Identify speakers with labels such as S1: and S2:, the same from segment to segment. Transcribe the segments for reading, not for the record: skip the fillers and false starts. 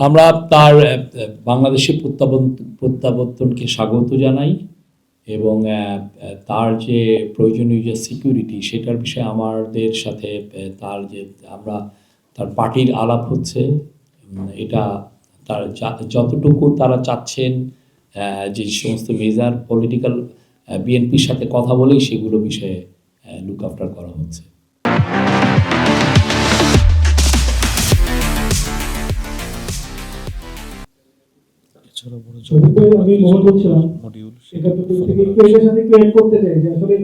S1: আমরা তার বাংলাদেশে প্রত্যাবর্তনকে স্বাগত জানাই এবং তার যে প্রয়োজনীয় যে সিকিউরিটি সেটার বিষয়ে আমাদের সাথে তার যে আমরা তার পার্টির আলাপ হচ্ছে। এটা তার যতটুকু তারা চাচ্ছেন যে সমস্ত মেজর পলিটিক্যাল বিএনপির সাথে কথা বলেই সেগুলো বিষয়ে লুক আফটার করা হচ্ছে।
S2: আমি মনে করছিলাম থেকে একটু এটার সাথে একটু অ্যাড করতে চাই যে আসলে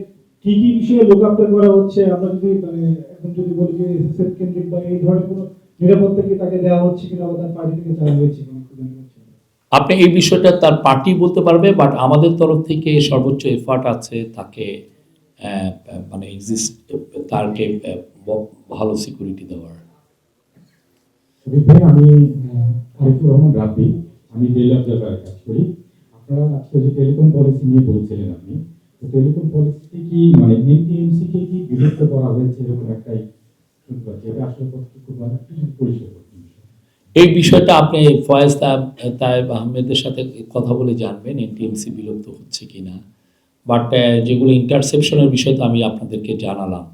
S2: কি কি বিষয়ে লুক আফটার করা হচ্ছে। আমরা যদি মানে এখন যদি বলি যে এসএসএফ কেন্দ্রিক বা এই ধরনের কোনো নিরাপত্তা কি তাকে দেওয়া হচ্ছে কিনা বা তার পার্টি থেকে চাওয়া হয়েছে কিনা।
S1: আপনি এই বিষয়টা তার পার্টি বলতে পারবে, বাট আমাদের তরফ থেকে সর্বোচ্চ এফার্ট আছে তাকে মানে তাকে ভালো সিকিউরিটি দেওয়ার।
S3: আমি আরিফুর রহমান রাব্বি, আমি রেল অবজারভারে কাজ করি। আপনারা আজকে যে টেলিকম পলিসি নিয়ে বলছিলেন আপনি, তো টেলিকম পলিসিতে কি মানে এনটিএমসি কে কি বিলুপ্ত করা হয়েছে এরকম একটাই শুনতে পাচ্ছি, এটা আসলে কতটুকু মানে পরিষ্কার করতে।
S1: এই বিষয়টা আপনি ফয়েজ তায়েব আহমেদের সাথে কথা বলে জানবেন এনটিএমসি বিলুপ্ত হচ্ছে কিনা, বাট যেগুলো ইন্টারসেপশনের বিষয় তো আমি আপনাদেরকে জানালাম।